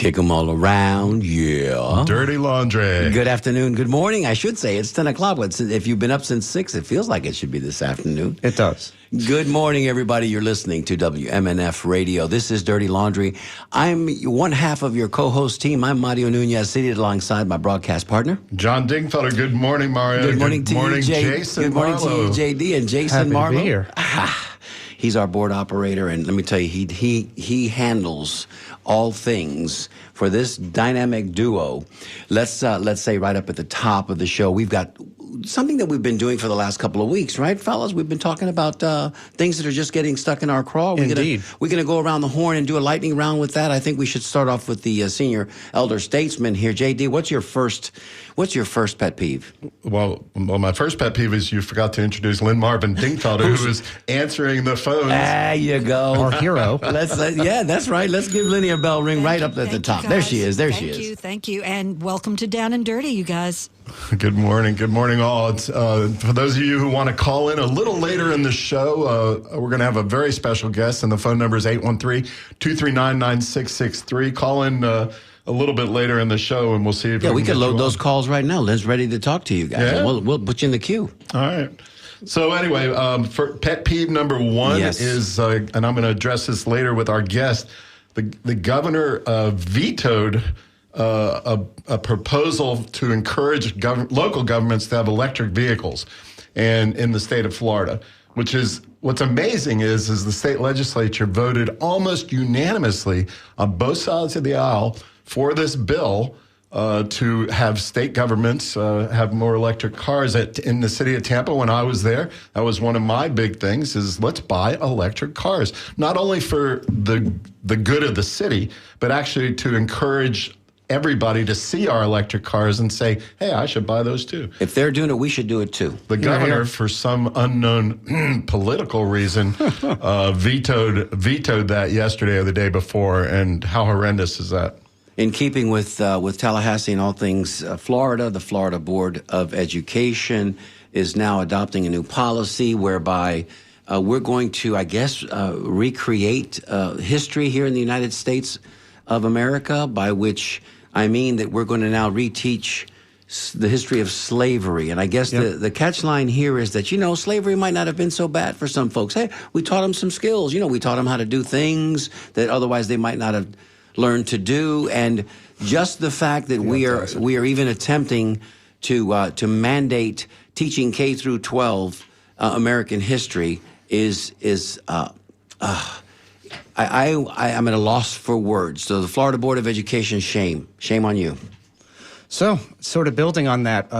Kick them all around, yeah. Dirty laundry. Good afternoon, good morning, I should say. It's 10 o'clock, but if you've been up since 6, it feels like it should be this afternoon. It does. Good morning, everybody. You're listening to WMNF Radio. This is Dirty Laundry. I'm one half of your co-host team. I'm Mario Nunez, seated alongside my broadcast partner. John Dingfelder. Good morning, Mario. Good morning to you, Jason. Good morning Marlowe. to you, JD, and Jason Happy Marlowe. to be here. He's our board operator, and let me tell you, he handles all things for this dynamic duo. Let's say right up at the top of the show, we've got something that we've been doing for the last couple of weeks, right, fellas? We've been talking about things that are just getting stuck in our craw. Indeed. We're gonna go around the horn and do a lightning round with that. I think we should start off with the senior elder statesman here. JD, what's your first pet peeve? Well, my first pet peeve is you forgot to introduce Lynn Marvin Dingfelder, who is answering the phones. There you go. Our hero. Yeah, that's right. Let's give Lenny a bell ring right up at the top. There she is. Thank you. And welcome to Down and Dirty, you guys. Good morning. Good morning, all. It's, for those of you who want to call in a little later in the show, we're going to have a very special guest, and the phone number is 813-239-9663. Call in a little bit later in the show, and we'll see if we can load those calls right now. Lynn's ready to talk to you guys. Yeah. We'll put you in the queue. All right. So anyway, for pet peeve number one is, and I'm going to address this later with our guest, the governor vetoed a proposal to encourage local governments to have electric vehicles, and in the state of Florida, which is what's amazing is the state legislature voted almost unanimously on both sides of the aisle for this bill to have state governments have more electric cars. In the city of Tampa, when I was there, that was one of my big things is let's buy electric cars, not only for the good of the city, but actually to encourage everybody to see our electric cars and say, hey, I should buy those too. If they're doing it, we should do it too. The governor, for some unknown political reason, vetoed that yesterday or the day before, and how horrendous is that? In keeping with Tallahassee and all things Florida, the Florida Board of Education is now adopting a new policy whereby we're going to, I guess, recreate history here in the United States of America, by which I mean that we're going to now reteach the history of slavery. And I guess the catch line here is that, slavery might not have been so bad for some folks. Hey, we taught them some skills. We taught them how to do things that otherwise they might not have learned to do. And just the fact that we are even attempting to mandate teaching K through 12 American history is I'm at a loss for words. So the Florida Board of Education, shame on you. So, sort of building on that,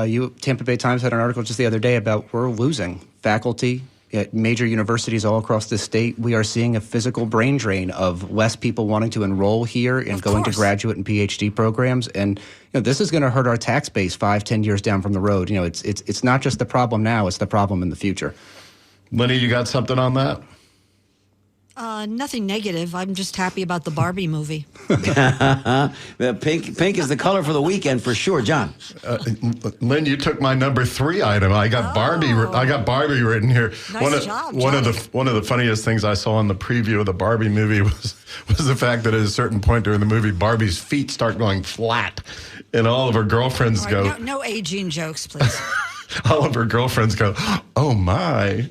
Tampa Bay Times had an article just the other day about we're losing faculty at major universities all across the state. We are seeing a physical brain drain of less people wanting to enroll here and going to graduate and PhD programs. And this is going to hurt our tax base 5-10 years down from the road. It's not just the problem now; it's the problem in the future. Lenny, you got something on that? Nothing negative. I'm just happy about the Barbie movie. Pink is the color for the weekend for sure. John, Lynn, you took my number 3 item. I got Barbie. I got Barbie written here. Nice job, one of the funniest things I saw in the preview of the Barbie movie was the fact that at a certain point during the movie, Barbie's feet start going flat, and all of her girlfriends go. No aging jokes, please. All of her girlfriends go, oh my.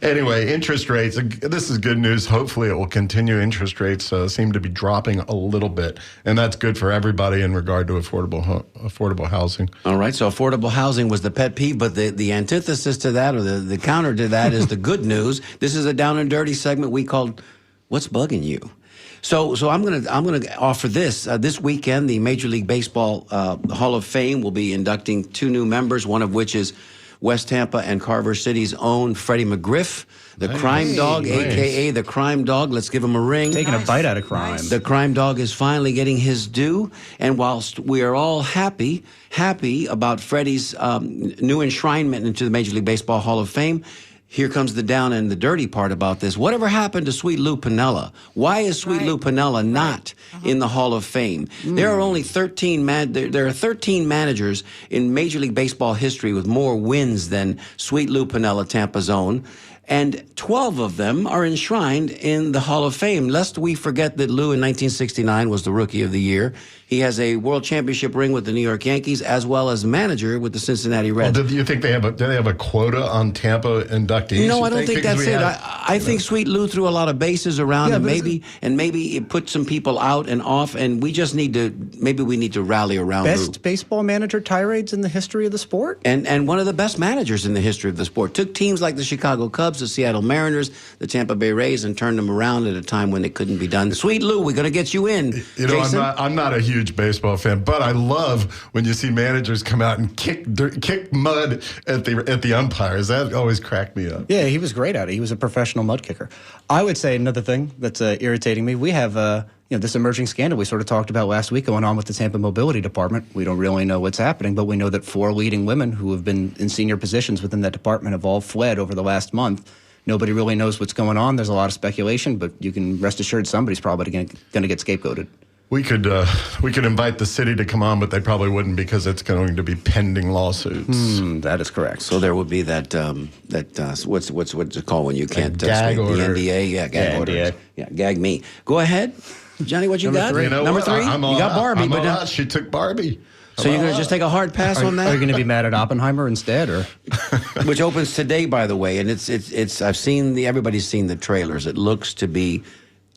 Anyway, interest rates. This is good news. Hopefully it will continue. Interest rates seem to be dropping a little bit, and that's good for everybody in regard to affordable housing. All right, so affordable housing was the pet peeve, but the antithesis to that, or the counter to that, is the good news. This is a Down and Dirty segment we called What's Bugging You? So I'm gonna offer this. This weekend, the Major League Baseball Hall of Fame will be inducting 2 new members, one of which is West Tampa and Carver City's own Freddie McGriff, the crime dog, a.k.a. the crime dog. Let's give him a ring. Taking a bite out of crime. Nice. The crime dog is finally getting his due. And whilst we are all happy about Freddie's new enshrinement into the Major League Baseball Hall of Fame, here comes the down and the dirty part about this. Whatever happened to Sweet Lou Piniella? Why is Sweet Lou Piniella not in the Hall of Fame? There are only 13 there are 13 managers in Major League Baseball history with more wins than Sweet Lou Piniella, Tampa's own. and 12 of them are enshrined in the Hall of Fame. Lest we forget that Lou in 1969 was the Rookie of the Year. He has a World Championship ring with the New York Yankees, as well as manager with the Cincinnati Reds. Well, do you think they have a quota on Tampa inductees? No, I don't think that's it. I think Sweet Lou threw a lot of bases around, and maybe it put some people out and off, and we just need to rally around Lou. Best baseball manager tirades in the history of the sport, and one of the best managers in the history of the sport. Took teams like the Chicago Cubs, the Seattle Mariners, the Tampa Bay Rays, and turned them around at a time when it couldn't be done. Sweet Lou, we're going to get you in. You know, Jason? I'm not a huge baseball fan, but I love when you see managers come out and kick mud at the umpires. That always cracked me up. Yeah, he was great at it. He was a professional mud kicker. I would say another thing that's irritating me. We have this emerging scandal we sort of talked about last week going on with the Tampa Mobility Department. We don't really know what's happening, but we know that 4 leading women who have been in senior positions within that department have all fled over the last month. Nobody really knows what's going on. There's a lot of speculation, but you can rest assured somebody's probably going to get scapegoated. We could invite the city to come on, but they probably wouldn't because it's going to be pending lawsuits. That is correct. So there would be that what's it called when you can't gag order. the NDA, gag order. NDA. Yeah, gag me. Go ahead, Johnny. What you got? You know Number what? 3. I'm you got Barbie, I'm but all out. She took Barbie. so you're going to just take a hard pass on Are that? you going to be mad at Oppenheimer instead, or? Which opens today, by the way, and it's everybody's seen the trailers. It looks to be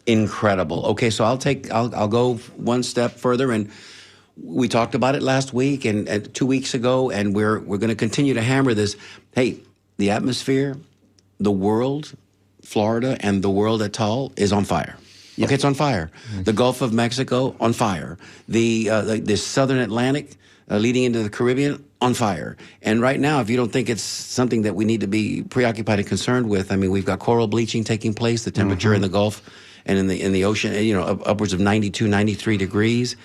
incredible. Okay, so I'll go one step further, and we talked about it last week and 2 weeks ago, and we're going to continue to hammer this. Hey, the atmosphere, the world, Florida, and the world at all is on fire. Yeah. Okay, it's on fire. Mm-hmm. The Gulf of Mexico on fire. The Southern Atlantic leading into the Caribbean on fire. And right now, if you don't think it's something that we need to be preoccupied and concerned with, I mean, we've got coral bleaching taking place. The temperature in the Gulf and in the ocean, upwards of 92, 93 degrees,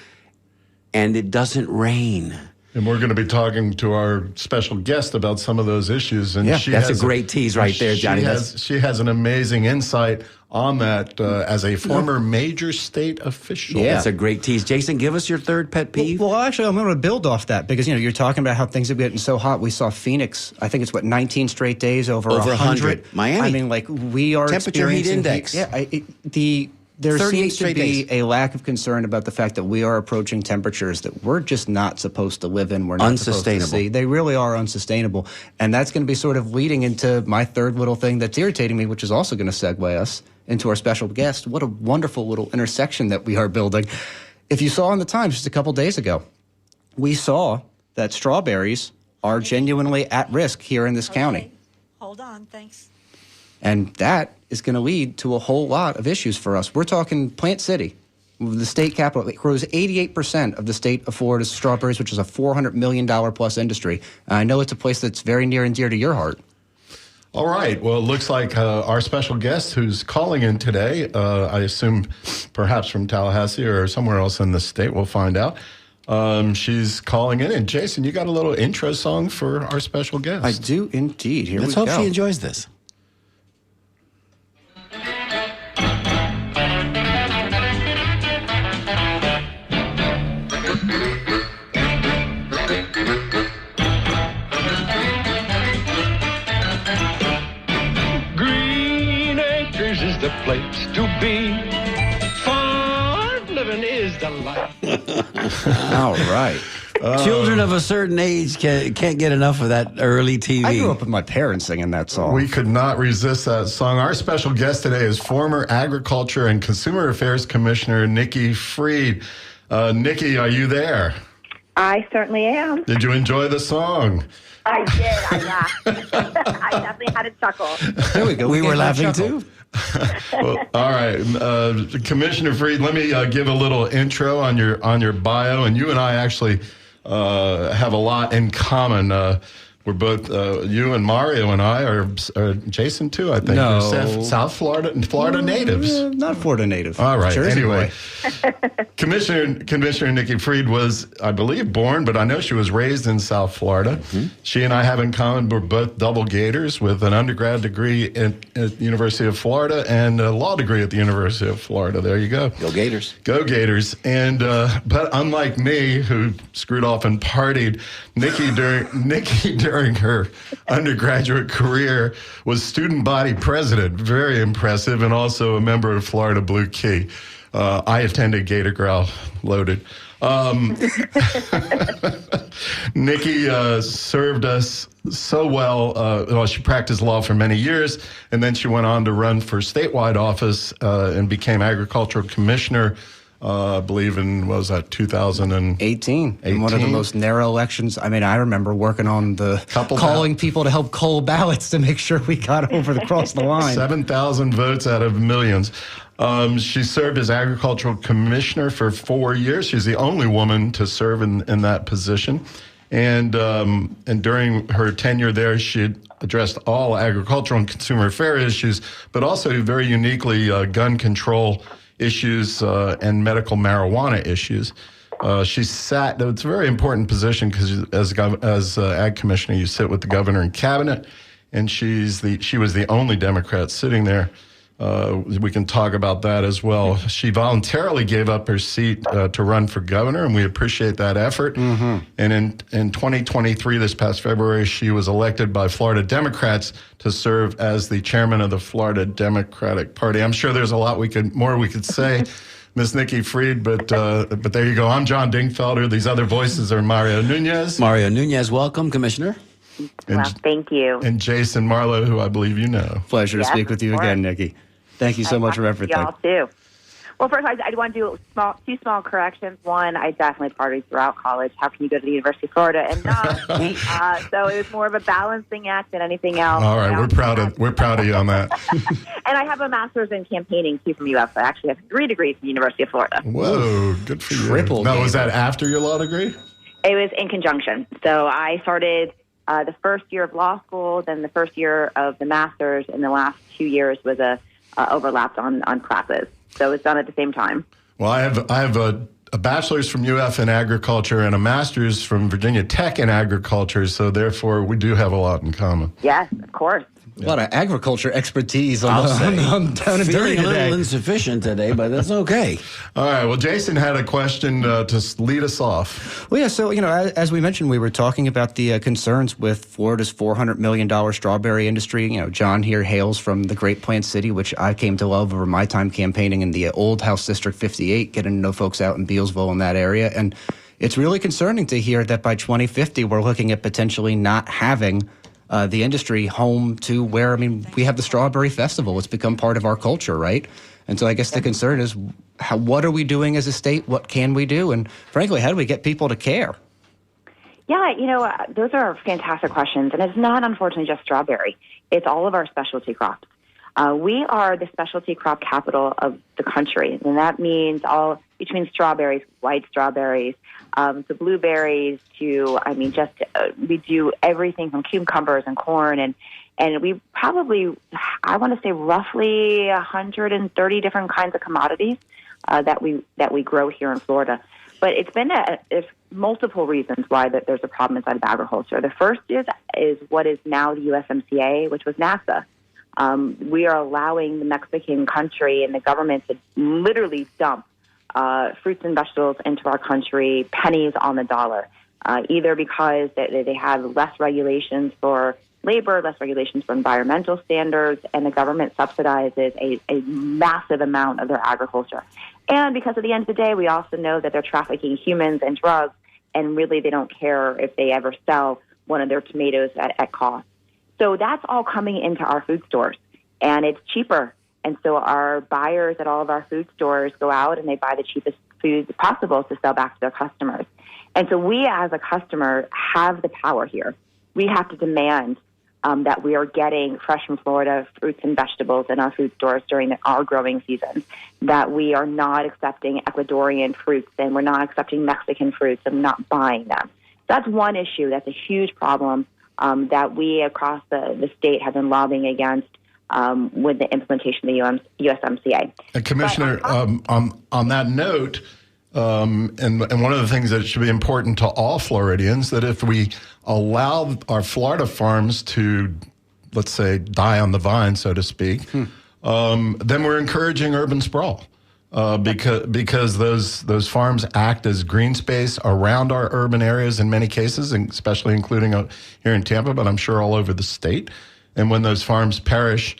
and it doesn't rain. And we're going to be talking to our special guest about some of those issues. And that's a great tease right there, Johnny. She has an amazing insight on that as a former major state official. Yeah, that's a great tease. Jason, give us your third pet peeve. Well, actually, I'm going to build off that because, you're talking about how things are getting so hot. We saw Phoenix, I think it's 19 straight days over 100. Miami. I mean, we are temperature heat index. There 38 seems to straight be days. a lack of concern about the fact that we are approaching temperatures that we're just not supposed to live in. We're not supposed to see. They really are unsustainable. And that's going to be sort of leading into my third little thing that's irritating me, which is also going to segue us into our special guest. What a wonderful little intersection that we are building. If you saw in the Times just a couple days ago, we saw that strawberries are genuinely at risk here in this county. Hold on, thanks. And that is going to lead to a whole lot of issues for us. We're talking Plant City, the state capital. It grows 88% of the state of Florida's strawberries, which is a $400 million plus industry. I know it's a place that's very near and dear to your heart. All right. Well, it looks like our special guest who's calling in today, I assume perhaps from Tallahassee or somewhere else in the state, we'll find out. She's calling in. And Jason, you got a little intro song for our special guest. I do indeed. Here Let's we go. hope she enjoys this. Green Acres is the place to be. Farm living is the life. All right. Children of a certain age can't get enough of that early TV. I grew up with my parents singing that song. We could not resist that song. Our special guest today is former Agriculture and Consumer Affairs Commissioner Nikki Fried. Nikki, are you there? I certainly am. Did you enjoy the song? I did. I laughed. I definitely had a chuckle. There we go. We were laughing chuckle. too. Well, all right, Commissioner Fried. Let me give a little intro on your bio, and you and I actually have a lot in common. We're both you and Mario and I are Jason too. I think No. We're South Florida natives. Not Florida native. All right. Jersey Anyway, boy. Commissioner Nikki Fried was, I believe, born, but I know she was raised in South Florida. Mm-hmm. She and I have in common we're both double Gators with an undergrad degree at the University of Florida and a law degree at the University of Florida. There you go. Go Gators. Go Gators. And but unlike me, who screwed off and partied, Nikki during during her undergraduate career was student body president. Very impressive, and also a member of Florida Blue Key. I attended Gator Growl loaded. Nikki served us so well. She practiced law for many years, and then she went on to run for statewide office and became agricultural commissioner, I believe in, what was that, 2018? In one of the most narrow elections. I mean, I remember working on calling people to help cull ballots to make sure we got across the line. 7,000 votes out of millions. She served as agricultural commissioner for 4 years. She's the only woman to serve in that position. And during her tenure there, she addressed all agricultural and consumer affairs issues, but also very uniquely gun control issues and medical marijuana issues. It's a very important position because as ag commissioner, you sit with the governor and cabinet, and she was the only Democrat sitting there. We can talk about that as well. She voluntarily gave up her seat to run for governor, and we appreciate that effort. Mm-hmm. And in 2023, this past February, she was elected by Florida Democrats to serve as the chairman of the Florida Democratic Party. I'm sure there's a lot more we could say, Miss Nikki Fried, but there you go. I'm John Dingfelder. These other voices are Mario Nunez. Mario Nunez, welcome, Commissioner. Well, thank you. And Jason Marlowe, who I believe you know. Pleasure to speak with you again, Nikki. Thank you so much for everything. Y'all too. Well, first, I want to do two small corrections. One, I definitely partied throughout college. How can you go to the University of Florida and not? So it was more of a balancing act than anything else. All right, we're proud of you on that. And I have a master's in campaigning too from UF. I actually have 3 degrees from the University of Florida. Whoa, good for you. Triple. Now, was that after your law degree? It was in conjunction. So I started the first year of law school, then the first year of the master's, and the last 2 years was overlapped on classes. So it's done at the same time. Well, I have a bachelor's from UF in agriculture and a master's from Virginia Tech in agriculture. So therefore, we do have a lot in common. Yes, of course. A lot of agriculture expertise on Down and Dirty Feeling a today. little insufficient today, but that's okay. All right. Well, Jason had a question to lead us off. Well, yeah. So, as we mentioned, we were talking about the concerns with Florida's $400 million strawberry industry. John here hails from the Great Plant City, which I came to love over my time campaigning in the Old House District 58, getting to know folks out in Bealsville in that area. And it's really concerning to hear that by 2050, we're looking at potentially not having the industry home to where, we have the Strawberry Festival. It's become part of our culture, right? And so I guess the concern is, what are we doing as a state? What can we do? And frankly, how do we get people to care? Yeah, those are fantastic questions. And it's not, unfortunately, just strawberry. It's all of our specialty crops. We are the specialty crop capital of the country. And that means all between strawberries, white strawberries, to blueberries, to, we do everything from cucumbers and corn. And we probably, I want to say roughly 130 different kinds of commodities that we grow here in Florida. But it's been it's multiple reasons why there's a problem inside of agriculture. The first is what is now the USMCA, which was NAFTA. We are allowing the Mexican country and the government to literally dump fruits and vegetables into our country, pennies on the dollar, either because they have less regulations for labor, less regulations for environmental standards, and the government subsidizes a massive amount of their agriculture. And because at the end of the day, we also know that they're trafficking humans and drugs, and really they don't care if they ever sell one of their tomatoes at cost. So that's all coming into our food stores, and it's cheaper. And so our buyers at all of our food stores go out and they buy the cheapest food possible to sell back to their customers. And so we as a customer have the power here. We have to demand that we are getting fresh from Florida fruits and vegetables in our food stores during our growing seasons, that we are not accepting Ecuadorian fruits and we're not accepting Mexican fruits and not buying them. That's one issue. That's a huge problem that we across the state have been lobbying against with the implementation of the USMCA. And Commissioner, on that note, and one of the things that should be important to all Floridians, that if we allow our Florida farms to, let's say, die on the vine, so to speak, then we're encouraging urban sprawl. because those farms act as green space around our urban areas in many cases, and especially including here in Tampa, but I'm sure all over the state. And when those farms perish,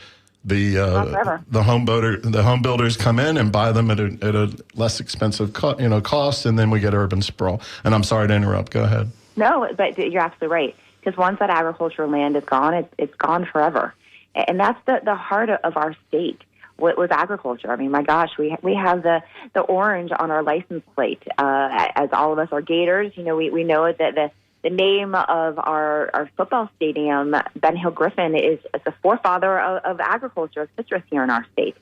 the home builders come in and buy them at a less expensive cost, and then we get urban sprawl. And I'm sorry to interrupt. Go ahead. No, but you're absolutely right. Because once that agricultural land is gone, it's gone forever. And that's the heart of our state with agriculture. I mean, my gosh, we have the orange on our license plate. As all of us are Gators, we know that the name of our football stadium, Ben Hill Griffin, is the forefather of agriculture, of citrus here in our state.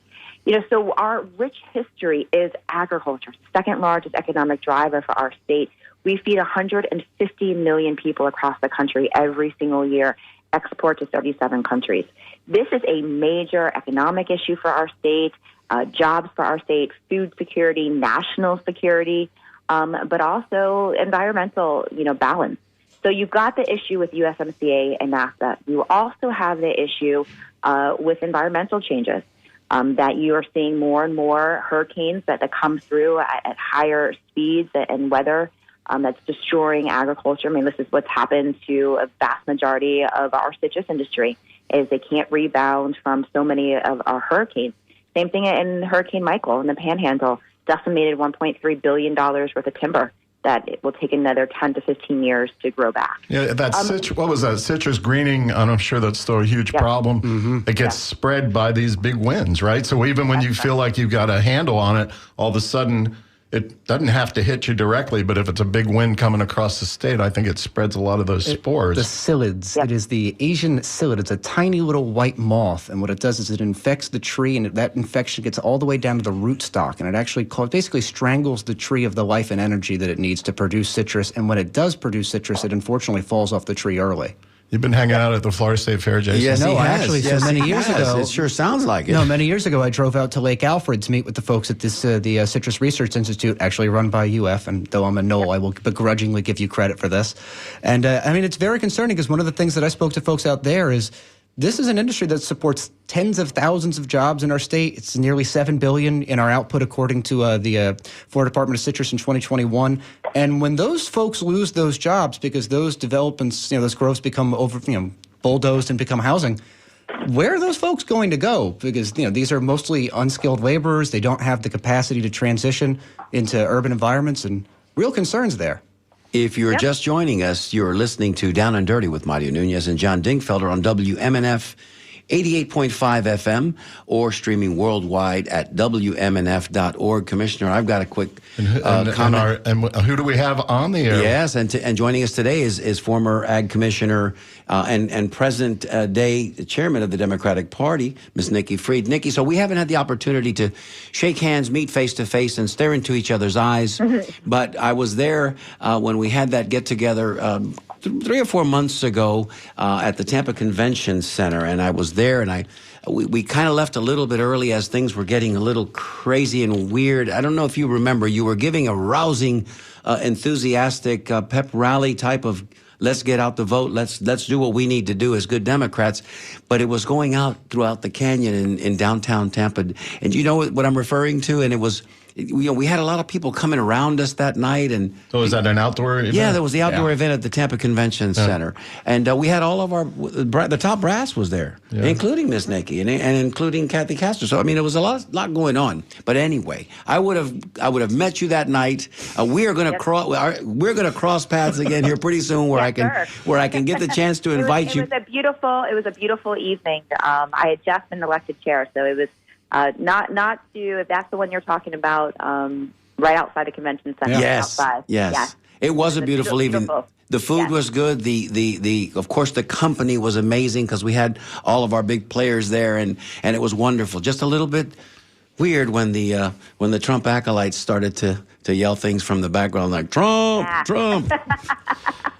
So our rich history is agriculture, second largest economic driver for our state. We feed 150 million people across the country every single year, export to 37 countries. This is a major economic issue for our state, jobs for our state, food security, national security, but also environmental, balance. So you've got the issue with USMCA and NAFTA. You also have the issue with environmental changes, that you are seeing more and more hurricanes that come through at higher speeds and weather that's destroying agriculture. I mean, this is what's happened to a vast majority of our citrus industry, is they can't rebound from so many of our hurricanes. Same thing in Hurricane Michael in the Panhandle, decimated $1.3 billion worth of timber that it will take another 10 to 15 years to grow back. Yeah, what was that? Citrus greening, and I'm sure that's still a huge problem. Mm-hmm. It gets spread by these big winds, right? So even when you feel like you've got a handle on it, all of a sudden it doesn't have to hit you directly, but if it's a big wind coming across the state, I think it spreads a lot of those spores. The psyllids. Yep. It is the Asian psyllid. It's a tiny little white moth, and what it does is it infects the tree, and that infection gets all the way down to the rootstock, and it actually basically strangles the tree of the life and energy that it needs to produce citrus, and when it does produce citrus, it unfortunately falls off the tree early. You've been hanging out at the Florida State Fair, Jason? Yes, no, he has. actually, yes, so many years ago. It sure sounds like it. No, many years ago, I drove out to Lake Alfred to meet with the folks at this the Citrus Research Institute, actually run by UF. And though I'm a Knoll, I will begrudgingly give you credit for this. And I mean, it's very concerning because one of the things that I spoke to folks out there is this is an industry that supports tens of thousands of jobs in our state. It's nearly $7 billion in our output, according to the Florida Department of Citrus in 2021. And when those folks lose those jobs because those developments, those groves become bulldozed and become housing, where are those folks going to go? Because these are mostly unskilled laborers. They don't have the capacity to transition into urban environments, and real concerns there. If you're just joining us, you're listening to Down and Dirty with Mario Nunez and John Dingfelder on WMNF 88.5 FM or streaming worldwide at WMNF.org. Commissioner, I've got a quick comment. And who do we have on the air? Yes, and joining us today is former Ag Commissioner and present day chairman of the Democratic Party, Ms. Nikki Fried. Nikki, so we haven't had the opportunity to shake hands, meet face-to-face, and stare into each other's eyes. Mm-hmm. But I was there when we had that get-together 3 or 4 months ago at the Tampa Convention Center, and I was there, and we kind of left a little bit early as things were getting a little crazy and weird. I don't know if you remember, you were giving a rousing, enthusiastic pep rally type of let's get out the vote, let's do what we need to do as good Democrats, but it was going out throughout the canyon in downtown Tampa, and you know what I'm referring to, and it was. We had a lot of people coming around us that night, and so was that an outdoor event? Yeah, there was the outdoor event at the Tampa Convention Center, and we had all of the top brass was there, including Miss Nikki and including Kathy Castor. So I mean, it was a lot going on. But anyway, I would have met you that night. We are going to cross paths again here pretty soon, where I can get the chance to invite you. It was a beautiful evening. I had just been elected chair, so it was. Not to, if that's the one you're talking about, right outside the convention center. Yes, outside. Yes. It was a beautiful evening. The food was good. The of course the company was amazing because we had all of our big players there, and it was wonderful. Just a little bit weird when the Trump acolytes started to yell things from the background like Trump.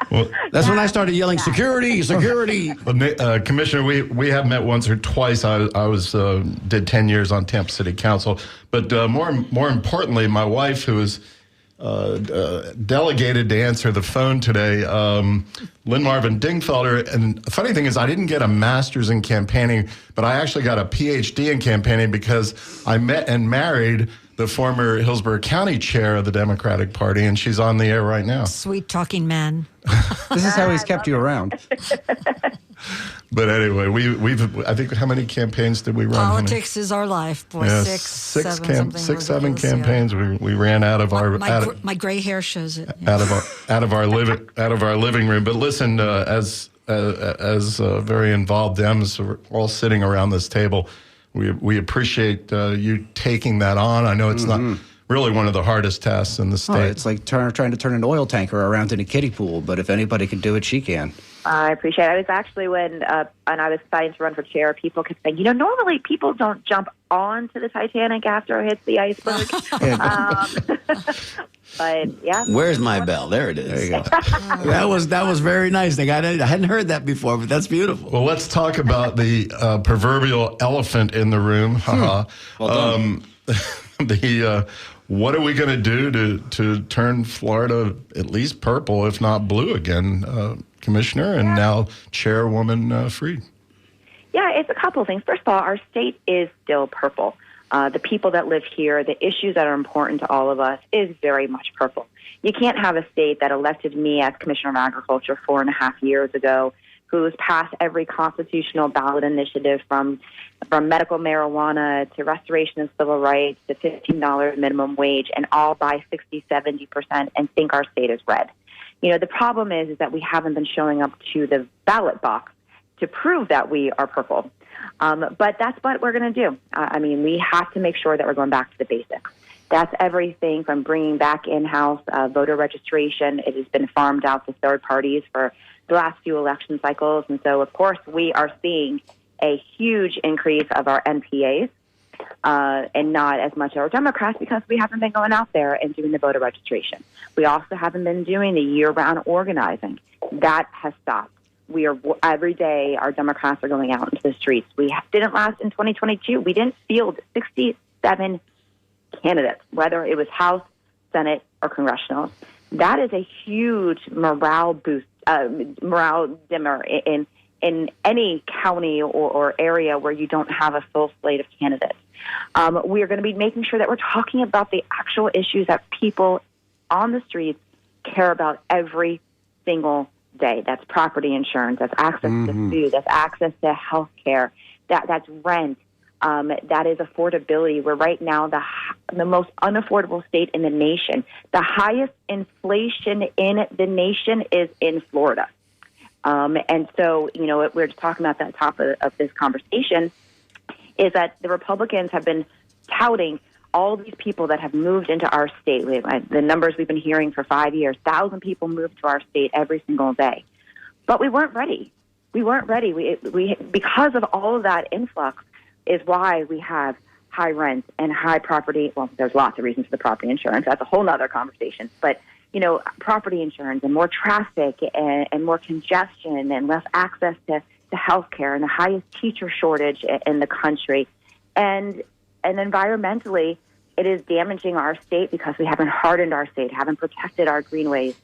Well, that's when I started yelling, security. Well, Commissioner, we have met once or twice. I did 10 years on Tampa City Council. But more importantly, my wife, who is delegated to answer the phone today, Lynn Marvin Dingfelder. And the funny thing is, I didn't get a master's in campaigning, but I actually got a PhD in campaigning because I met and married the former Hillsborough County chair of the Democratic Party, and she's on the air right now. Sweet talking man. This is how he's kept you around. But anyway, I think, how many campaigns did we run? Politics is our life, boy. Yeah, Six, seven seven campaigns. Yeah. We ran out of our my gray hair shows it. out of our living room. But listen, as very involved Dems are all sitting around this table, we appreciate you taking that on. I know it's not really one of the hardest tasks in the state. It's like trying to turn an oil tanker around in a kiddie pool, but if anybody can do it, she can. I appreciate it. I was actually, when I was deciding to run for chair, people kept saying, normally people don't jump onto the Titanic after it hits the iceberg. But yeah. Where's my bell? There it is. There you go. that was very nice. I hadn't heard that before, but that's beautiful. Well, let's talk about the proverbial elephant in the room. Well done. What are we going to do to turn Florida at least purple, if not blue again, Commissioner, and now Chairwoman Freed? Yeah, it's a couple of things. First of all, our state is still purple. The people that live here, the issues that are important to all of us is very much purple. You can't have a state that elected me as Commissioner of Agriculture 4.5 years ago, who's passed every constitutional ballot initiative from medical marijuana to restoration of civil rights to $15 minimum wage, and all by 60-70%, and think our state is red. The problem is that we haven't been showing up to the ballot box to prove that we are purple. But that's what we're going to do. We have to make sure that we're going back to the basics. That's everything from bringing back in-house voter registration. It has been farmed out to third parties for the last few election cycles. And so, of course, we are seeing a huge increase of our NPAs and not as much our Democrats, because we haven't been going out there and doing the voter registration. We also haven't been doing the year-round organizing. That has stopped. Every day, our Democrats are going out into the streets. We didn't last in 2022. We didn't field 67 candidates, whether it was House, Senate, or congressional. That is a huge morale boost, morale dimmer in any county or area where you don't have a full slate of candidates. We are going to be making sure that we're talking about the actual issues that people on the streets care about every single day. That's property insurance, that's access to food, that's access to health care, that's rent, that is affordability. We're right now the most unaffordable state in the nation. The highest inflation in the nation is in Florida. And so, we're just talking about that top of this conversation, is that the Republicans have been touting all these people that have moved into our state. The numbers we've been hearing for 5 years, 1,000 people moved to our state every single day. But we weren't ready. We weren't ready. We because of all of that influx is why we have high rents and high property. Well, there's lots of reasons for the property insurance. That's a whole other conversation. But, property insurance and more traffic and more congestion and less access to health care and the highest teacher shortage in the country. And environmentally, it is damaging our state because we haven't hardened our state, haven't protected our greenways.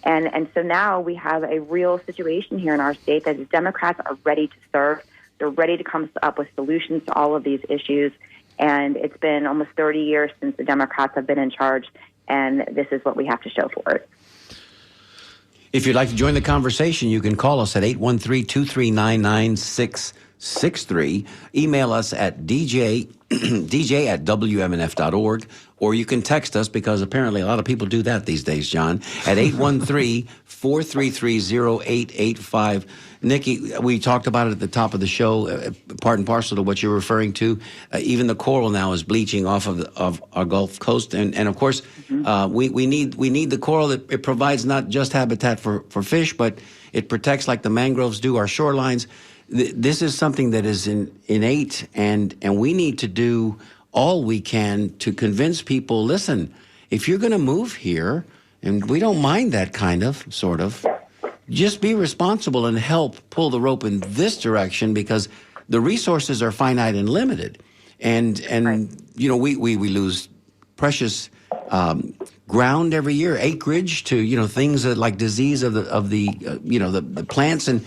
And so now we have a real situation here in our state that the Democrats are ready to serve. They're ready to come up with solutions to all of these issues. And it's been almost 30 years since the Democrats have been in charge, and this is what we have to show for it. If you'd like to join the conversation, you can call us at 813-239-9663. Email us at dj@wmnf.org, or you can text us, because apparently a lot of people do that these days, John, at 813-433-0885. Nikki, we talked about it at the top of the show, part and parcel to what you're referring to. Even the coral now is bleaching off of our Gulf Coast, and of course, we need the coral. It provides not just habitat for fish, but it protects, like the mangroves do, our shorelines. This is something that is innate, and we need to do all we can to convince people, listen, if you're going to move here, and we don't mind that sort of, just be responsible and help pull the rope in this direction, because the resources are finite and limited. And right. We lose precious ground every year, acreage to, things like disease of the plants. And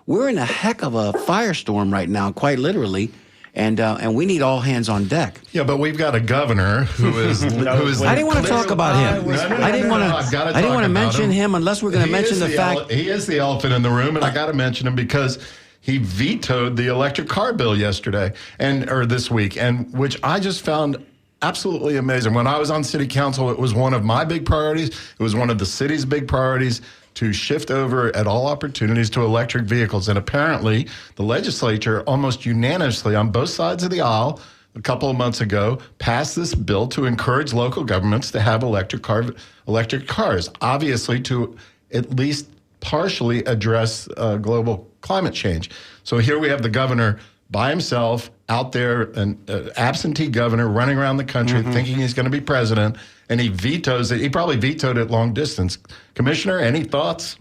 we're in a heck of a firestorm right now, quite literally. and we need all hands on deck. Yeah, but we've got a governor who is. I didn't want to talk about him. I didn't want to mention him unless we're going to mention the fact he is the elephant in the room, and I got to mention him because he vetoed the electric car bill yesterday or this week, and which I just found absolutely amazing. When I was on city council, it was one of my big priorities. It was one of the city's big priorities to shift over at all opportunities to electric vehicles. And apparently, the legislature almost unanimously on both sides of the aisle a couple of months ago passed this bill to encourage local governments to have electric cars, obviously to at least partially address global climate change. So here we have the governor by himself out there, an absentee governor running around the country thinking he's going to be president, and he vetoes it. He probably vetoed it long distance. Commissioner, any thoughts?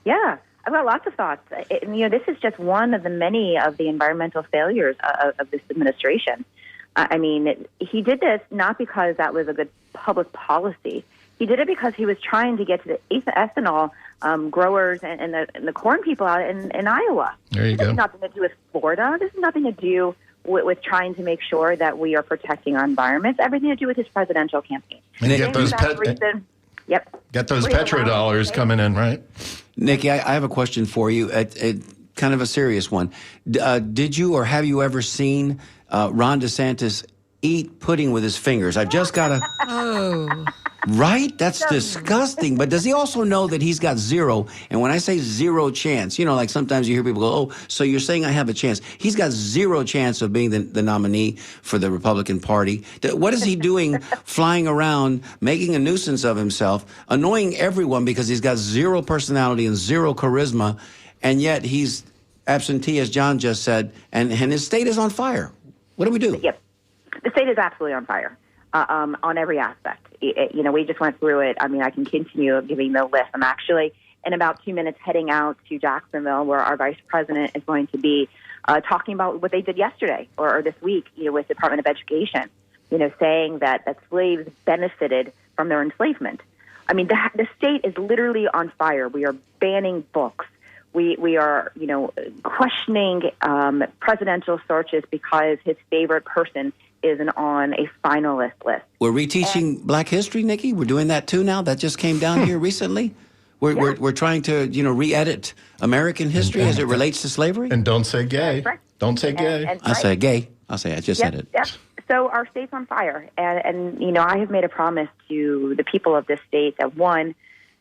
Yeah, I've got lots of thoughts. This is just one of the many of the environmental failures of this administration. He did this not because that was a good public policy. He did it because he was trying to get to the ethanol growers and the corn people out in Iowa. There you go. This has nothing to do with Florida. This has nothing to do with trying to make sure that we are protecting our environments. Everything to do with his presidential campaign. And you get those petrodollars coming in, right? Nikki, I have a question for you, kind of a serious one. Did you or have you ever seen Ron DeSantis eat pudding with his fingers? I've just got to... Oh. Right? That's disgusting. But does he also know that he's got zero? And when I say zero chance, like sometimes you hear people go, oh, so you're saying I have a chance. He's got zero chance of being the nominee for the Republican Party. What is he doing flying around, making a nuisance of himself, annoying everyone because he's got zero personality and zero charisma, and yet he's absentee, as John just said, and his state is on fire? What do we do? Yep. The state is absolutely on fire on every aspect. We just went through it. I can continue giving the list. I'm actually in about 2 minutes heading out to Jacksonville, where our vice president is going to be talking about what they did yesterday or this week, with the Department of Education, saying that slaves benefited from their enslavement. The state is literally on fire. We are banning books. We are, questioning presidential searches because his favorite person isn't on a finalist list. We're reteaching Black history, Nikki. We're doing that too now. That just came down here recently. We're trying to re-edit American history as it relates to slavery. And don't say gay. Right. Don't say gay. I say gay. I just said it. Yep. So our state's on fire, and I have made a promise to the people of this state that, one,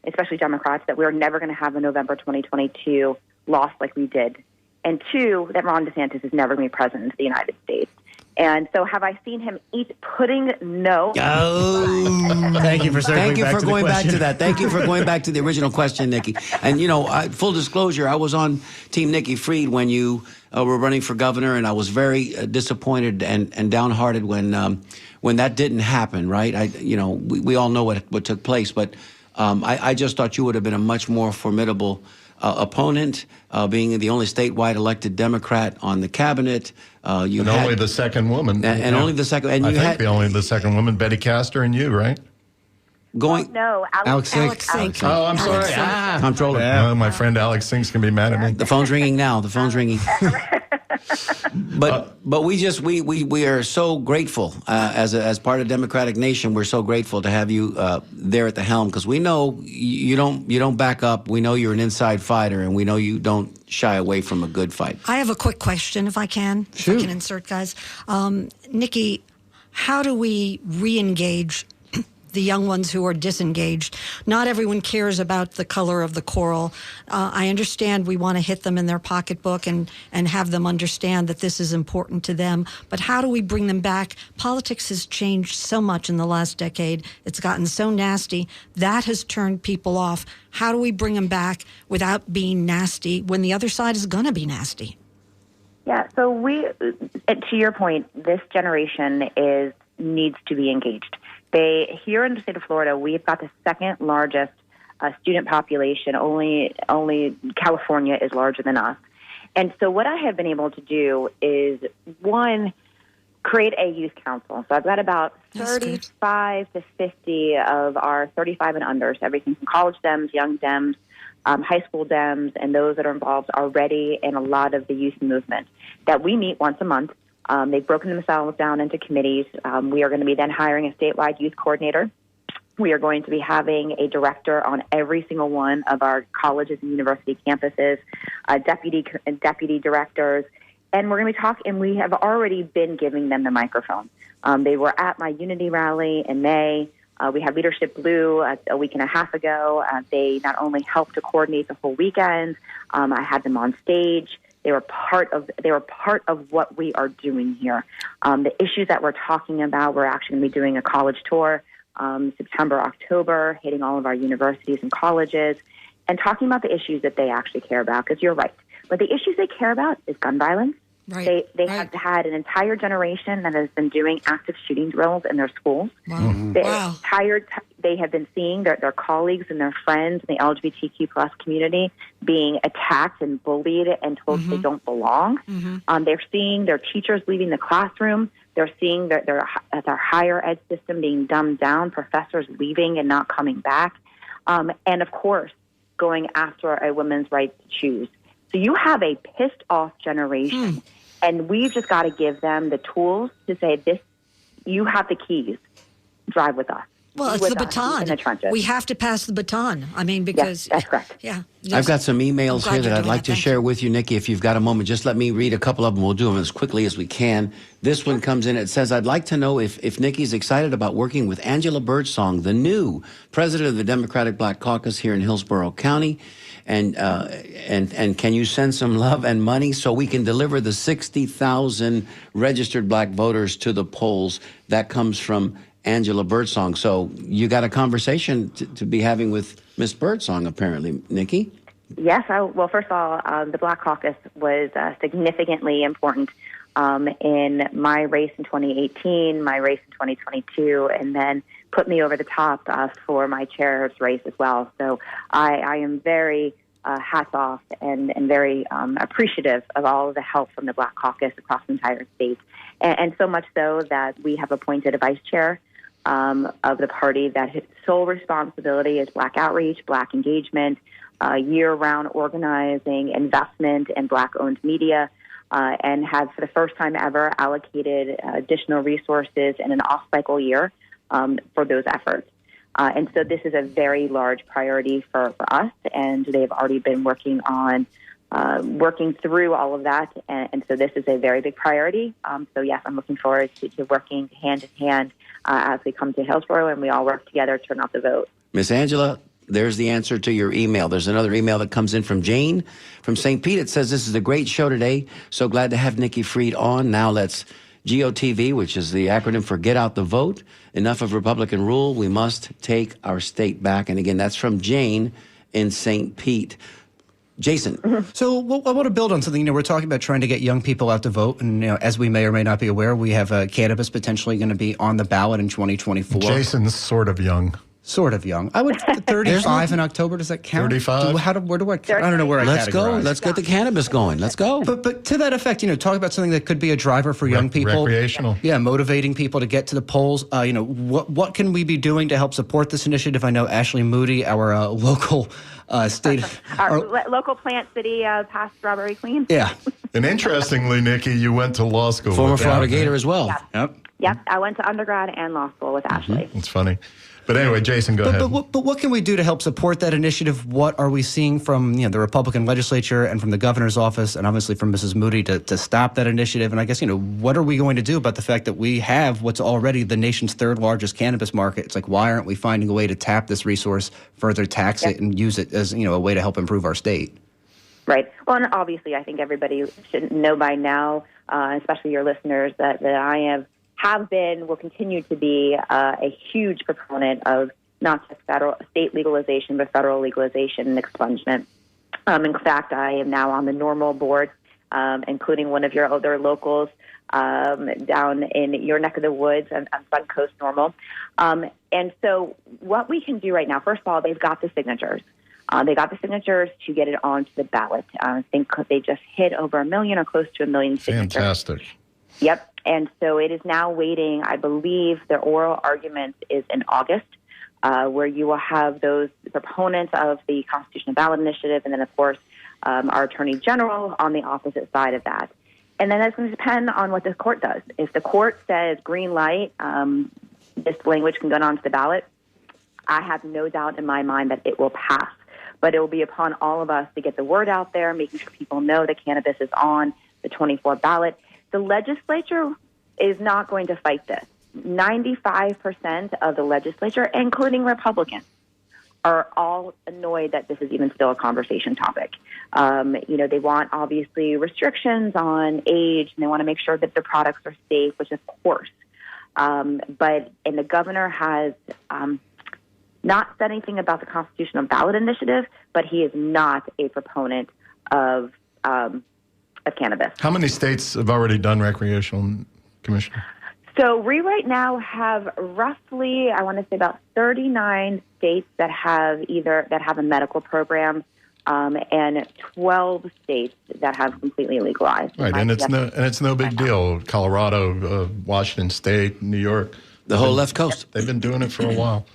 especially Democrats, that we're never going to have a November 2022 loss like we did, and two, that Ron DeSantis is never going to be president of the United States. And so, have I seen him eat pudding? No. Oh, thank you for circling back to the going back question. to that. Thank you for going back to the original question, Nikki. And full disclosure, I was on Team Nikki Fried when you were running for governor, and I was very disappointed and downhearted when that didn't happen. Right? We all know what took place, but I just thought you would have been a much more formidable opponent, being the only statewide elected Democrat on the cabinet. Only the second woman. And only the second. And only the second woman, Betty Castor, and you, right? No, Alex Sink. Oh, I'm sorry. Comptroller. Yeah. Oh, my friend Alex Sinks can be mad at me. The phone's ringing now. The phone's ringing. But we are so grateful as part of Democratic Nation. We're so grateful to have you there at the helm, because we know you don't back up. We know you're an inside fighter, and we know you don't shy away from a good fight. I have a quick question, if I can. Shoot. If I can insert, guys. Nikki, how do we re-engage the young ones who are disengaged? Not everyone cares about the color of the coral. I understand we want to hit them in their pocketbook and have them understand that this is important to them. But how do we bring them back? Politics has changed so much in the last decade. It's gotten so nasty. That has turned people off. How do we bring them back without being nasty when the other side is going to be nasty? Yeah, so to your point, this generation needs to be engaged. Here in the state of Florida, we've got the second largest student population. Only California is larger than us. And so what I have been able to do is, one, create a youth council. So I've got about 35 to 50 of our 35 and unders, everything from college Dems, young Dems, high school Dems, and those that are involved already in a lot of the youth movement, that we meet once a month. They've broken themselves down into committees. We are going to be then hiring a statewide youth coordinator. We are going to be having a director on every single one of our colleges and university campuses, deputy directors, and we're going to be talking. And we have already been giving them the microphone. They were at my Unity rally in May. We had Leadership Blue a week and a half ago. They not only helped to coordinate the whole weekend. I had them on stage. They were part of what we are doing here. The issues that we're talking about, we're actually going to be doing a college tour September, October, hitting all of our universities and colleges, and talking about the issues that they actually care about. Because you're right, but the issues they care about is gun violence. Right. They have had an entire generation that has been doing active shooting drills in their schools. Wow. Mm-hmm. They have been seeing their colleagues and their friends in the LGBTQ plus community being attacked and bullied and told they don't belong. They're seeing their teachers leaving the classroom. They're seeing their higher ed system being dumbed down, professors leaving and not coming back. And, of course, going after a woman's right to choose. So you have a pissed-off generation, and we've just got to give them the tools to say, "This, you have the keys. Drive with us." Well, it's the baton. In the trenches. We have to pass the baton. I mean, because... Yes, that's correct. Yeah. I've got some emails here that I'd like to Thank share you. with you, Nikki, if you've got a moment. Just let me read a couple of them. We'll do them as quickly as we can. This one comes in. It says, I'd like to know if Nikki's excited about working with Angela Birdsong, the new president of the Democratic Black Caucus here in Hillsborough County. And can you send some love and money so we can deliver the 60,000 registered black voters to the polls? That comes from Angela Birdsong. So you got a conversation to be having with Miss Birdsong, apparently, Nikki. Yes. Well, first of all, the Black Caucus was significantly important in my race in 2018, my race in 2022, and then put me over the top for my chair's race as well. So I am very hats off and very appreciative of all of the help from the Black Caucus across the entire state. And so much so that we have appointed a vice chair of the party that his sole responsibility is Black outreach, Black engagement, year-round organizing, investment in Black-owned media, and have, for the first time ever, allocated additional resources in an off-cycle year for those efforts. And so this is a very large priority for us, and they've already been working on working through all of that. And so this is a very big priority. So, yes, I'm looking forward to working hand in hand as we come to Hillsborough and we all work together to turn out the vote. Miss Angela, there's the answer to your email. There's another email that comes in from Jane from St. Pete. It says, this is a great show today. So glad to have Nikki Fried on. Now let's GOTV, which is the acronym for Get Out the Vote. Enough of Republican rule. We must take our state back. And again, that's from Jane in St. Pete. Jason. So I want to build on something. We're talking about trying to get young people out to vote. And, as we may or may not be aware, we have cannabis potentially going to be on the ballot in 2024. Jason's sort of young. Sort of young. I would 35 in October. Does that count? 35? Where do I don't know where I Let's go. categorize. Let's get the cannabis going. Let's go. But to that effect, talk about something that could be a driver for young people. Recreational. Yeah, motivating people to get to the polls. What can we be doing to help support this initiative? I know Ashley Moody, our local state... Our local plant city past Strawberry Queen. Yeah. And interestingly, Nikki, you went to law school. Former with Florida Ashley. Gator as well. Yep. I went to undergrad and law school with Ashley. It's funny. But anyway, Jason, go ahead. But what can we do to help support that initiative? What are we seeing from the Republican legislature and from the governor's office and obviously from Mrs. Moody to stop that initiative? And I guess, what are we going to do about the fact that we have what's already the nation's third largest cannabis market? It's like, why aren't we finding a way to tap this resource, further tax it, and use it as, a way to help improve our state? Right. Well, and obviously, I think everybody should know by now, especially your listeners, that I have been, will continue to be a huge proponent of not just state legalization, but federal legalization and expungement. In fact, I am now on the NORML board, including one of your other locals down in your neck of the woods on Suncoast NORML. And so what we can do right now, first of all, they've got the signatures. They got the signatures to get it onto the ballot. I think they just hit over 1 million or close to 1 million signatures. Fantastic. Yep. And so it is now waiting. I believe the oral argument is in August, where you will have those proponents of the Constitutional Ballot Initiative and then, of course, our Attorney General on the opposite side of that. And then that's going to depend on what the court does. If the court says green light, this language can go onto the ballot, I have no doubt in my mind that it will pass. But it will be upon all of us to get the word out there, making sure people know that cannabis is on the 24 ballot. The legislature is not going to fight this. 95% of the legislature, including Republicans, are all annoyed that this is even still a conversation topic. They want, obviously, restrictions on age, and they want to make sure that the products are safe, which of course. And the governor has not said anything about the constitutional ballot initiative, but he is not a proponent of cannabis. How many states have already done recreational, Commissioner? So we right now have roughly, I want to say about 39 states that have a medical program, and 12 states that have completely legalized. Right, and it's no big deal. Colorado, Washington State, New York, The whole left coast. They've been doing it for a while.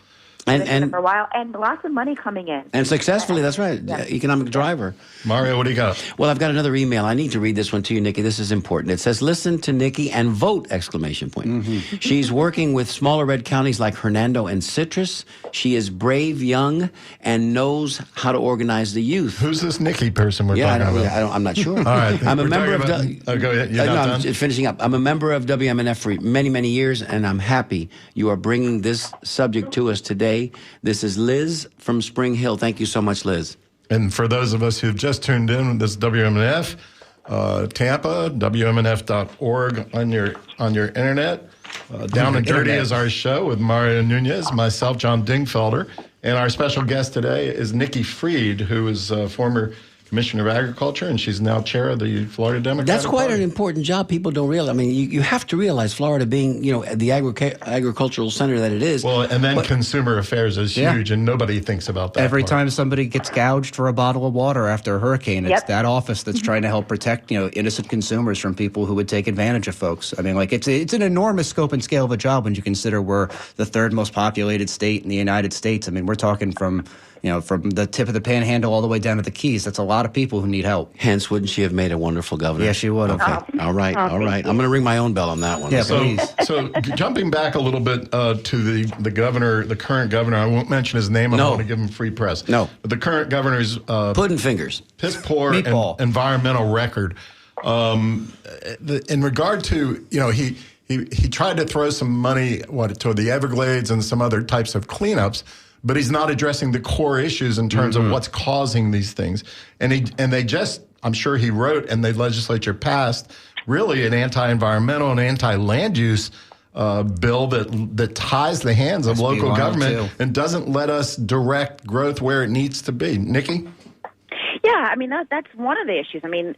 And for a while, and lots of money coming in. And successfully, that's right. Yeah. Economic driver. Mario, what do you got? Well, I've got another email. I need to read this one to you, Nikki. This is important. It says, listen to Nikki and vote, exclamation point. Mm-hmm. She's working with smaller red counties like Hernando and Citrus. She is brave, young, and knows how to organize the youth. Who's this Nikki person we're talking about? I'm not sure. All right. I'm a member of... go ahead. You're not I'm done? finishing up. I'm a member of WMNF for many, many years, and I'm happy you are bringing this subject to us today. This is Liz from Spring Hill. Thank you so much, Liz. And for those of us who've just tuned in, this is WMNF, Tampa, WMNF.org on your internet. Down and Dirty is our show with Mario Nunez, myself, John Dingfelder, and our special guest today is Nikki Fried, who is a former Commissioner of Agriculture, and she's now chair of the Florida Democratic That's quite Party. an important job. People don't realize. I mean, you have to realize Florida being, the agricultural center that it is. Well, and then consumer affairs is huge, and nobody thinks about that. Every part. time somebody gets gouged for a bottle of water after a hurricane, it's that office that's trying to help protect, innocent consumers from people who would take advantage of folks. I mean, it's an enormous scope and scale of a job when you consider we're the third most populated state in the United States. I mean, we're talking from the tip of the panhandle all the way down to the Keys. That's a lot of people who need help. Hence, wouldn't she have made a wonderful governor? Yes, she would have. Okay. All right. I'm going to ring my own bell on that one. Yeah, So, please. so jumping back a little bit to the governor, the current governor, I won't mention his name. I don't want to give him free press. No. But the current governor's Pudding fingers. piss poor Meatball. environmental record. In regard to, he tried to throw some money toward the Everglades and some other types of cleanups, but he's not addressing the core issues in terms of what's causing these things. And they just, I'm sure he wrote and the legislature passed really an anti-environmental and anti-land use bill that ties the hands of local government and doesn't let us direct growth where it needs to be. Nikki? Yeah, I mean, that's one of the issues. I mean,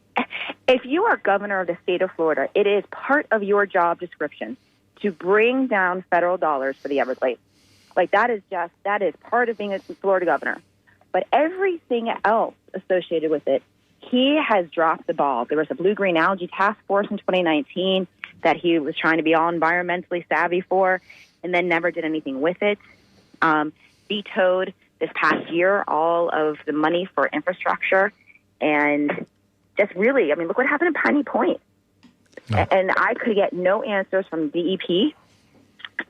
if you are governor of the state of Florida, it is part of your job description to bring down federal dollars for the Everglades. Like, that is part of being a Florida governor. But everything else associated with it, he has dropped the ball. There was a blue-green algae task force in 2019 that he was trying to be all environmentally savvy for and then never did anything with it. Vetoed this past year all of the money for infrastructure. And just really, I mean, look what happened in Piney Point. No. And I could get no answers from DEP.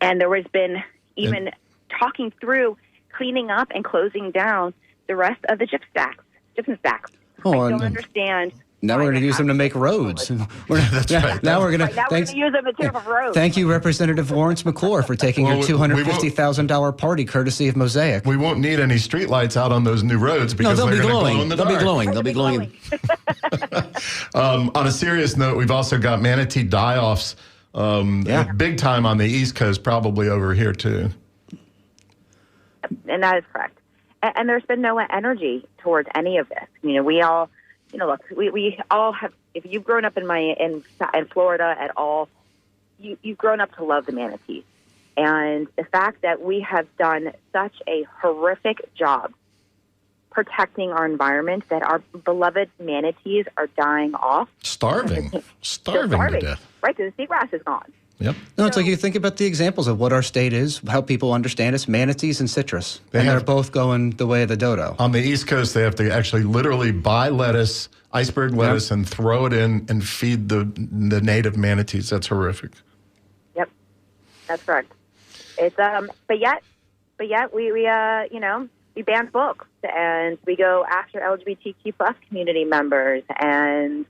And there has been even talking through cleaning up and closing down the rest of the gypsum stacks. I don't understand. Now we're going to use them to make roads. That's right. Now we're going to use them to for roads. Thank you, Representative Lawrence McClure, for taking your $250,000 party courtesy of Mosaic. We won't need any streetlights out on those new roads because they'll they're be going to glowing. glow in the They'll dark. be glowing. They'll be glowing. On a serious note, we've also got manatee die-offs big time on the East Coast, probably over here too. And that is correct. And there's been no energy towards any of this. We all, look, we all have. If you've grown up in Florida at all, you've grown up to love the manatees. And the fact that we have done such a horrific job protecting our environment that our beloved manatees are dying off, starving to death. Right? Because the seagrass is gone. Yep. No, it's like you think about the examples of what our state is, how people understand us, manatees and citrus. They And have- they're both going the way of the dodo. On the East Coast, they have to actually literally buy lettuce, iceberg lettuce, and throw it in and feed the native manatees. That's horrific. Yep, that's correct. It's but yet we we ban books and we go after LGBTQ plus community members and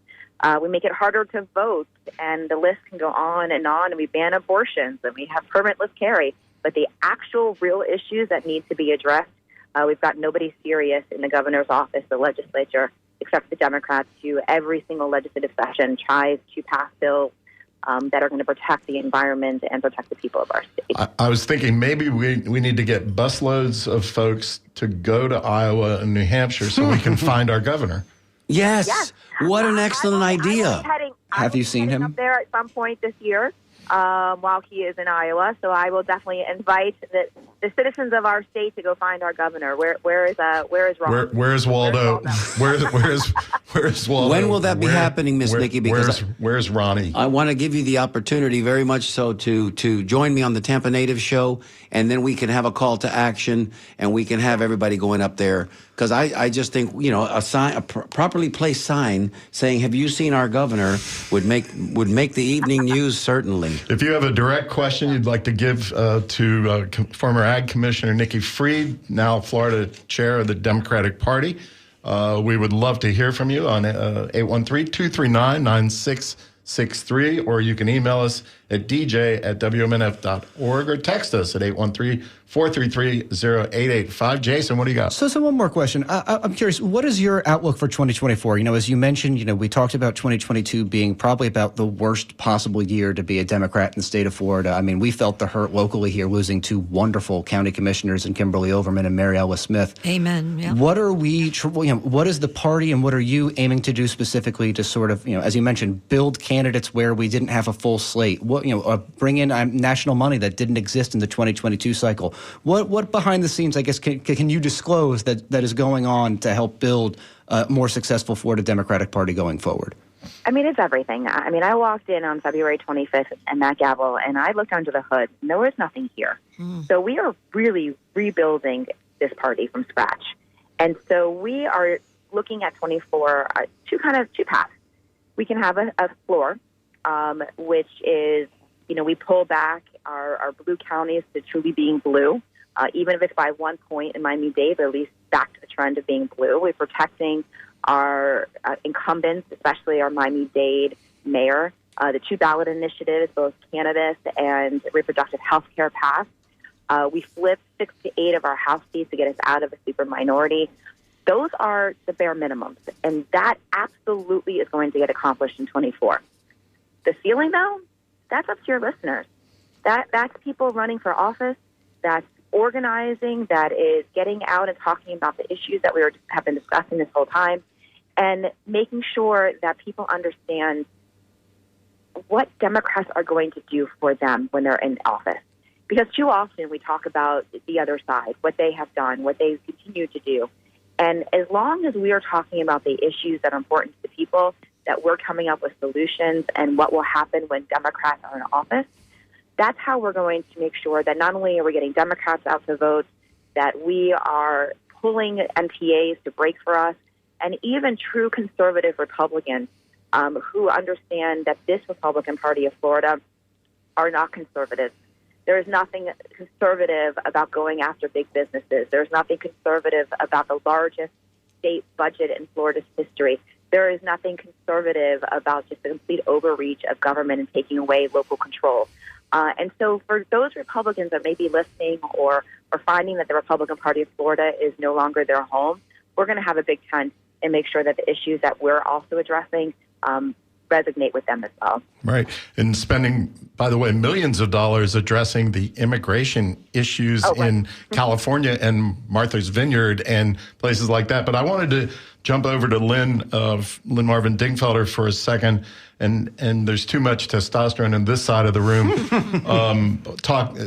we make it harder to vote, and the list can go on, and we ban abortions and we have permitless carry. But the actual real issues that need to be addressed, we've got nobody serious in the governor's office, the legislature, except the Democrats, who every single legislative session tries to pass bills that are going to protect the environment and protect the people of our state. I was thinking maybe we need to get busloads of folks to go to Iowa and New Hampshire so we can find our governor. Yes. What an excellent idea. Have you seen him? Up there at some point this year while he is in Iowa. So I will definitely invite the citizens of our state to go find our governor. Where is Ron? Where's Waldo? Where's Waldo? When will that be happening, Miss Nikki? Because where's Ronnie? I want to give you the opportunity very much so to join me on the Tampa Native Show, and then we can have a call to action, and we can have everybody going up there. Because I just think, a properly placed sign saying, "Have you seen our governor?" would make the evening news, certainly. If you have a direct question you'd like to give to former Ag Commissioner Nikki Fried, now Florida Chair of the Democratic Party, we would love to hear from you on 813-239-9663, or you can email us at dj@wmnf.org or text us at 813-433-0885. Jason, what do you got? So one more question. I'm curious, what is your outlook for 2024? As you mentioned, we talked about 2022 being probably about the worst possible year to be a Democrat in the state of Florida. I mean, we felt the hurt locally here, losing two wonderful county commissioners in Kimberly Overman and Mary Ellis Smith. Amen. Yeah. What are what is the party and what are you aiming to do specifically to sort of, as you mentioned, build candidates where we didn't have a full slate? Bring in national money that didn't exist in the 2022 cycle. What behind the scenes, I guess, can you disclose that is going on to help build a more successful Florida Democratic Party going forward? I mean, it's everything. I mean, I walked in on February 25th and that gavel, and I looked under the hood, and there was nothing here. So we are really rebuilding this party from scratch. And so we are looking at 24, two paths. We can have a floor, which is, we pull back our blue counties to truly being blue, even if it's by 1 point in Miami-Dade, at least back to the trend of being blue. We're protecting our incumbents, especially our Miami-Dade mayor. The two ballot initiatives, both cannabis and reproductive health care passed. We flipped 6 to 8 of our House seats to get us out of the super minority. Those are the bare minimums, and that absolutely is going to get accomplished in 24. The ceiling, though, that's up to your listeners. That's people running for office. That's organizing. That is getting out and talking about the issues that have been discussing this whole time, and making sure that people understand what Democrats are going to do for them when they're in office. Because too often we talk about the other side, what they have done, what they continue to do. And as long as we are talking about the issues that are important to the people, that we're coming up with solutions and what will happen when Democrats are in office, that's how we're going to make sure that not only are we getting Democrats out to vote, that we are pulling MPAs to break for us, and even true conservative Republicans who understand that this Republican Party of Florida are not conservative. There is nothing conservative about going after big businesses. There's nothing conservative about the largest state budget in Florida's history. There is nothing conservative about just the complete overreach of government and taking away local control. And so for those Republicans that may be listening or finding that the Republican Party of Florida is no longer their home, we're going to have a big tent and make sure that the issues that we're also addressing resonate with them as well. Right. And spending, by the way, millions of dollars addressing the immigration issues in California and Martha's Vineyard and places like that. But I wanted to jump over to Lynn Marvin Dingfelder for a second. And there's too much testosterone in this side of the room.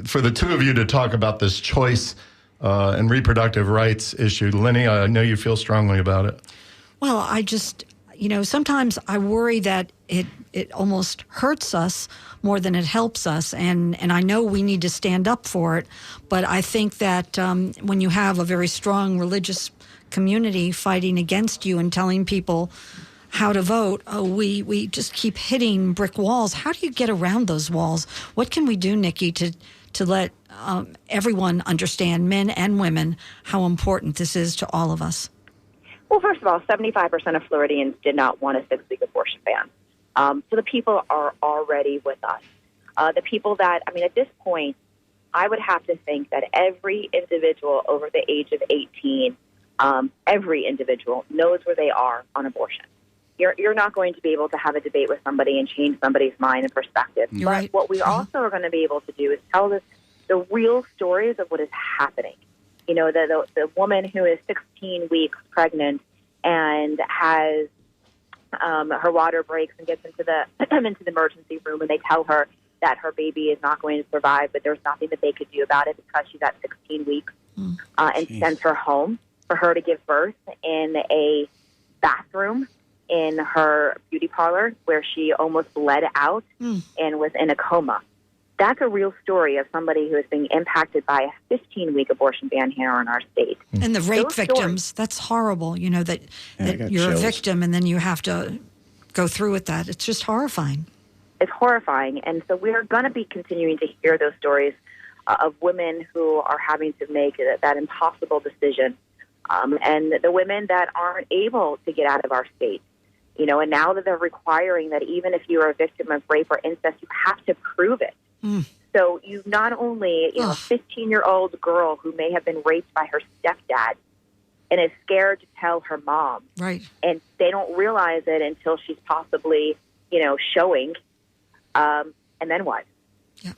For the two of you to talk about this choice and reproductive rights issue. Lenny, I know you feel strongly about it. Well, I just, sometimes I worry that it almost hurts us more than it helps us. And I know we need to stand up for it. But I think that when you have a very strong religious community fighting against you and telling people how to vote, we just keep hitting brick walls. How do you get around those walls? What can we do, Nikki, to let everyone understand, men and women, how important this is to all of us? Well, first of all, 75% of Floridians did not want a 6-week abortion ban. So the people are already with us. The people that, at this point, I would have to think that every individual over the age of 18, every individual knows where they are on abortion. You're not going to be able to have a debate with somebody and change somebody's mind and perspective. You're right. What we also are going to be able to do is tell the real stories of what is happening. The woman who is 16 weeks pregnant and has her water breaks and gets into the into the emergency room, and they tell her that her baby is not going to survive, but there's nothing that they could do about it because she's at 16 weeks, and sends her home for her to give birth in a bathroom in her beauty parlor where she almost bled out and was in a coma. That's a real story of somebody who is being impacted by a 15-week abortion ban here in our state. And the rape victims, that's horrible, that you're a victim and then you have to go through with that. It's just horrifying. It's horrifying. And so we're going to be continuing to hear those stories of women who are having to make that impossible decision, and the women that aren't able to get out of our state. And now that they're requiring that even if you are a victim of rape or incest, you have to prove it. So you not only, a 15-year-old girl who may have been raped by her stepdad and is scared to tell her mom. Right. And they don't realize it until she's possibly, showing. And then what? Yeah.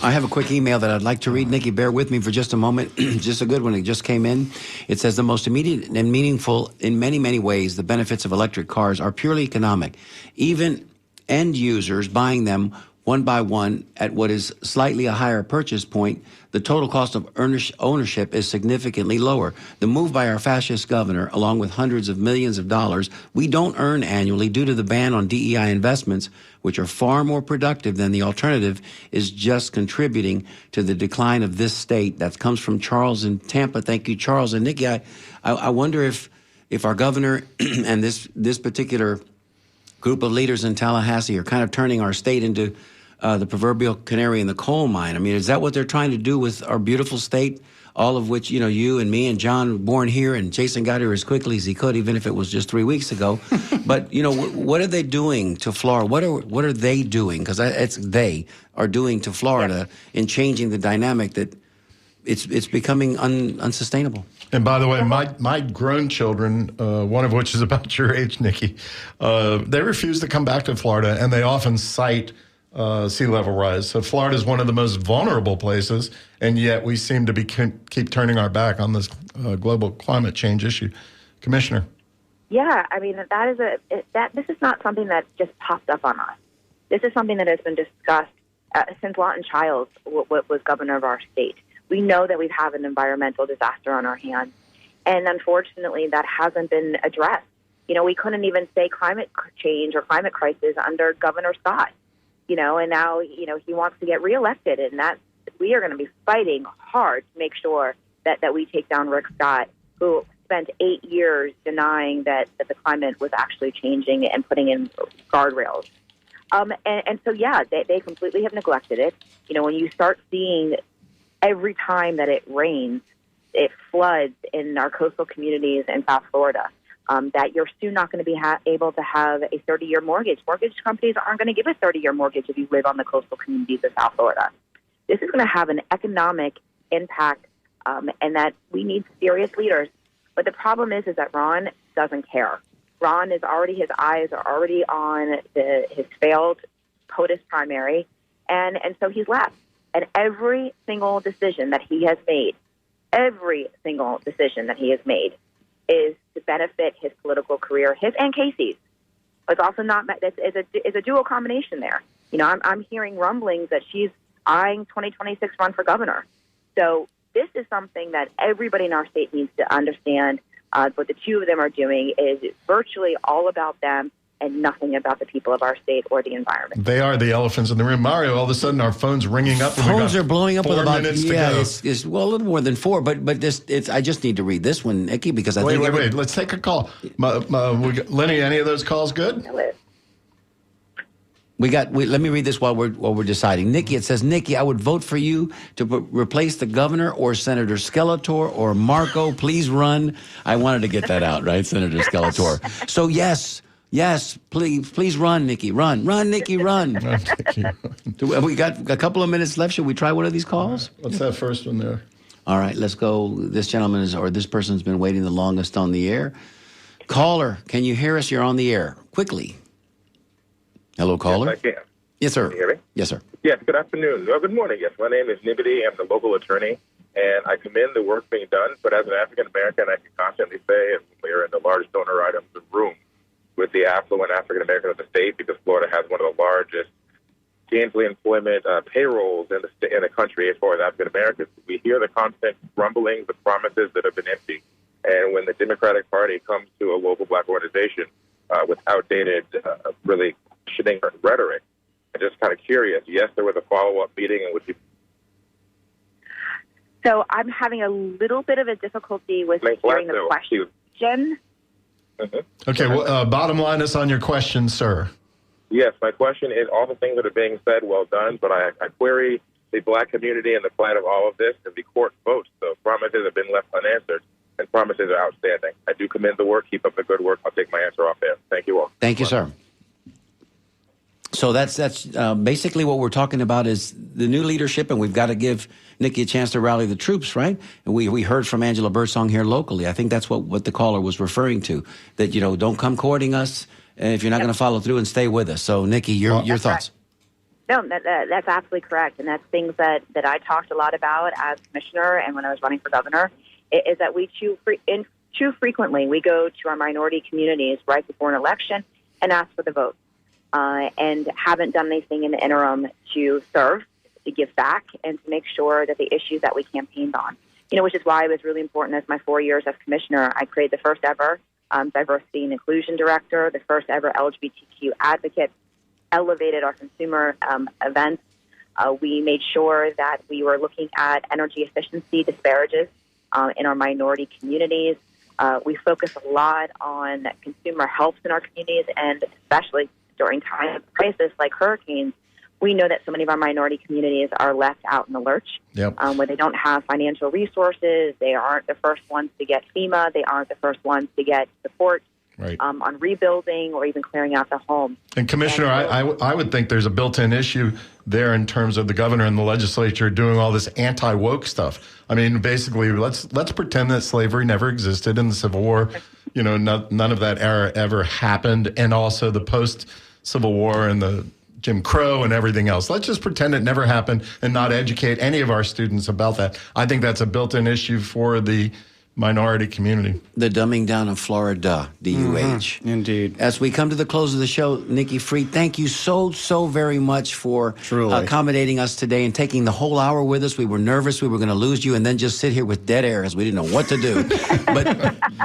I have a quick email that I'd like to read. Nikki, bear with me for just a moment. Just a good one. It just came in. It says, the most immediate and meaningful in many, many ways, the benefits of electric cars are purely economic. Even end users buying them one by one at what is slightly a higher purchase point, the total cost of ownership is significantly lower. The move by our fascist governor, along with hundreds of millions of dollars we don't earn annually due to the ban on DEI investments, which are far more productive than the alternative, is just contributing to the decline of this state. That comes from Charles in Tampa. Thank you, Charles. And Nikki, I wonder if our governor and this particular group of leaders in Tallahassee are kind of turning our state into the proverbial canary in the coal mine. Is that what they're trying to do with our beautiful state? All of which, you and me and John were born here, and Jason got here as quickly as he could, even if it was just 3 weeks ago. But, what are they doing to Florida? What are they doing? Because they are doing to Florida in changing the dynamic that it's becoming unsustainable. And by the way, my grown children, one of which is about your age, Nikki, they refuse to come back to Florida, and they often cite sea level rise. So Florida is one of the most vulnerable places, and yet we seem to keep turning our back on this global climate change issue. Commissioner. Yeah, this is not something that just popped up on us. This is something that has been discussed since Lawton Chiles was governor of our state. We know that we have an environmental disaster on our hands, and unfortunately that hasn't been addressed. We couldn't even say climate change or climate crisis under Governor Scott. And now, he wants to get reelected, and that we are going to be fighting hard to make sure that we take down Rick Scott, who spent 8 years denying that the climate was actually changing and putting in guardrails. And so, they completely have neglected it. When you start seeing every time that it rains, it floods in our coastal communities in South Florida, that you're soon not going to be able to have a 30-year mortgage. Mortgage companies aren't going to give a 30-year mortgage if you live on the coastal communities of South Florida. This is going to have an economic impact, and that we need serious leaders. But the problem is that Ron doesn't care. Ron his eyes are already on his failed POTUS primary, and so he's left. And every single decision that he has made, is to benefit his political career, his and Casey's. It's also not. It's a dual combination there. I'm hearing rumblings that she's eyeing 2026 run for governor. So this is something that everybody in our state needs to understand. What the two of them are doing is virtually all about them and nothing about the people of our state or the environment. They are the elephants in the room. Mario, all of a sudden our phone's ringing up. Phones are blowing up with 4 about minutes to go. It's well a little more than 4, but I just need to read this one, Nikki, because I think Wait. Let's take a call. Lenny, any of those calls good? let me read this while we're deciding. Nikki, it says, Nikki, I would vote for you to replace the governor or Senator Skeletor or Marco. Please run. I wanted to get that out, right, Senator Skeletor. So yes, please run, Nikki. Run, Nikki, run. We got a couple of minutes left. Should we try one of these calls? What's that first one there? All right, let's go. This gentleman this person's been waiting the longest on the air. Caller, can you hear us? You're on the air. Quickly. Hello, caller. Yes, I can. Yes, sir. Can you hear me? Yes, sir. Yes, good afternoon. Well, good morning. Yes, my name is Nibbity. I'm the local attorney, and I commend the work being done. But as an African-American, I can constantly say, and we're in the large donor items room with the affluent African-American of the state, because Florida has one of the largest gainfully employment payrolls in the country as far as African-Americans. We hear the constant rumblings, the promises that have been empty. And when the Democratic Party comes to a local black organization with outdated, really conditioning rhetoric, I'm just kind of curious. Yes, there was a follow-up meeting in which So I'm having a little bit of a difficulty with hearing the question. Mm-hmm. Okay, well, bottom line is on your question, sir. Yes, my question is all the things that are being said, well done, but I query the black community and the plight of all of this and the court votes. So promises have been left unanswered, and promises are outstanding. I do commend the work. Keep up the good work. I'll take my answer off there. Thank you all. Thank you, sir. So that's basically what we're talking about is the new leadership, and we've got to give Nikki a chance to rally the troops, right? And we heard from Angela Birdsong here locally. I think that's what the caller was referring to, that, don't come courting us if you're not going to follow through, and stay with us. So, Nikki, your thoughts. Right. No, that's absolutely correct. And that's things that I talked a lot about as commissioner and when I was running for governor, is that we too frequently we go to our minority communities right before an election and ask for the vote. And haven't done anything in the interim to serve, to give back, and to make sure that the issues that we campaigned on, which is why it was really important as my 4 years as commissioner, I created the first ever diversity and inclusion director, the first ever LGBTQ advocate, elevated our consumer events. We made sure that we were looking at energy efficiency disparages in our minority communities. We focus a lot on consumer health in our communities, and especially during times of crisis like hurricanes, we know that so many of our minority communities are left out in the lurch, where they don't have financial resources. They aren't the first ones to get FEMA. They aren't the first ones to get support on rebuilding or even clearing out the home. And Commissioner, I would think there's a built-in issue there in terms of the governor and the legislature doing all this anti-woke stuff. I mean, basically, let's pretend that slavery never existed in the Civil War. None of that era ever happened, and also the post-Civil War and the Jim Crow and everything else. Let's just pretend it never happened and not educate any of our students about that. I think that's a built-in issue for the minority community. The dumbing down of Florida, DUH. Indeed. As we come to the close of the show, Nikki Fried, thank you so very much for accommodating us today and taking the whole hour with us. We were nervous we were going to lose you and then just sit here with dead air as we didn't know what to do.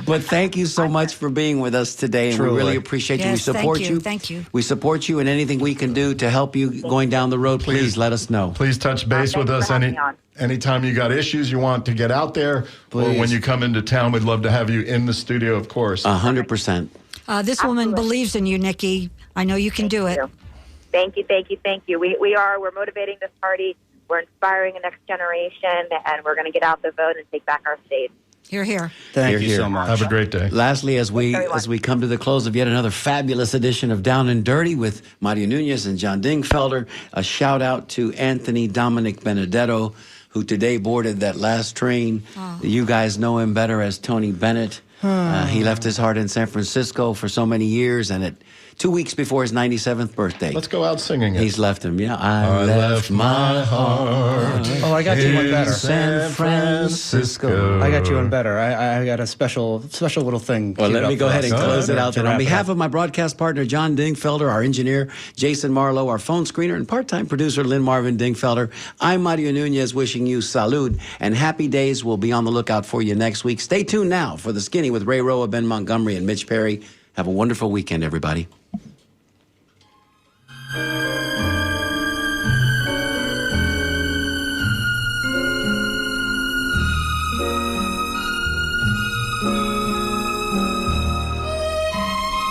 but thank you so much for being with us today, and we really appreciate you. We support you. Thank you. We support you, and anything we can do to help you going down the road, please let us know. Please touch base with us anytime you got issues you want to get out there, or when you come into town. We'd love to have you in the studio, of course. 100%. This woman believes in you, Nikki. I know you can do it. Thank you. We're motivating this party. We're inspiring the next generation, and we're going to get out the vote and take back our state. You're here. Thank you so much. Have a great day. Lastly, as we come to the close of yet another fabulous edition of Down and Dirty with Mario Nunez and John Dingfelder, a shout out to Anthony Dominic Benedetto, who today boarded that last train. You guys know him better as Tony Bennett. He left his heart in San Francisco for so many years, and at 2 weeks before his 97th birthday. Let's go out singing it. He's left him. Yeah, I left my heart. Oh, I got you one better. San Francisco. I got you one better. I got a special little thing. Well, let me go ahead and close it out then. On behalf of of my broadcast partner, John Dingfelder, our engineer, Jason Marlowe, our phone screener, and part-time producer, Lynn Marvin Dingfelder, I'm Mario Nunez wishing you salud and happy days. We'll be on the lookout for you next week. Stay tuned now for The Skinny with Ray Roa, Ben Montgomery, and Mitch Perry. Have a wonderful weekend, everybody.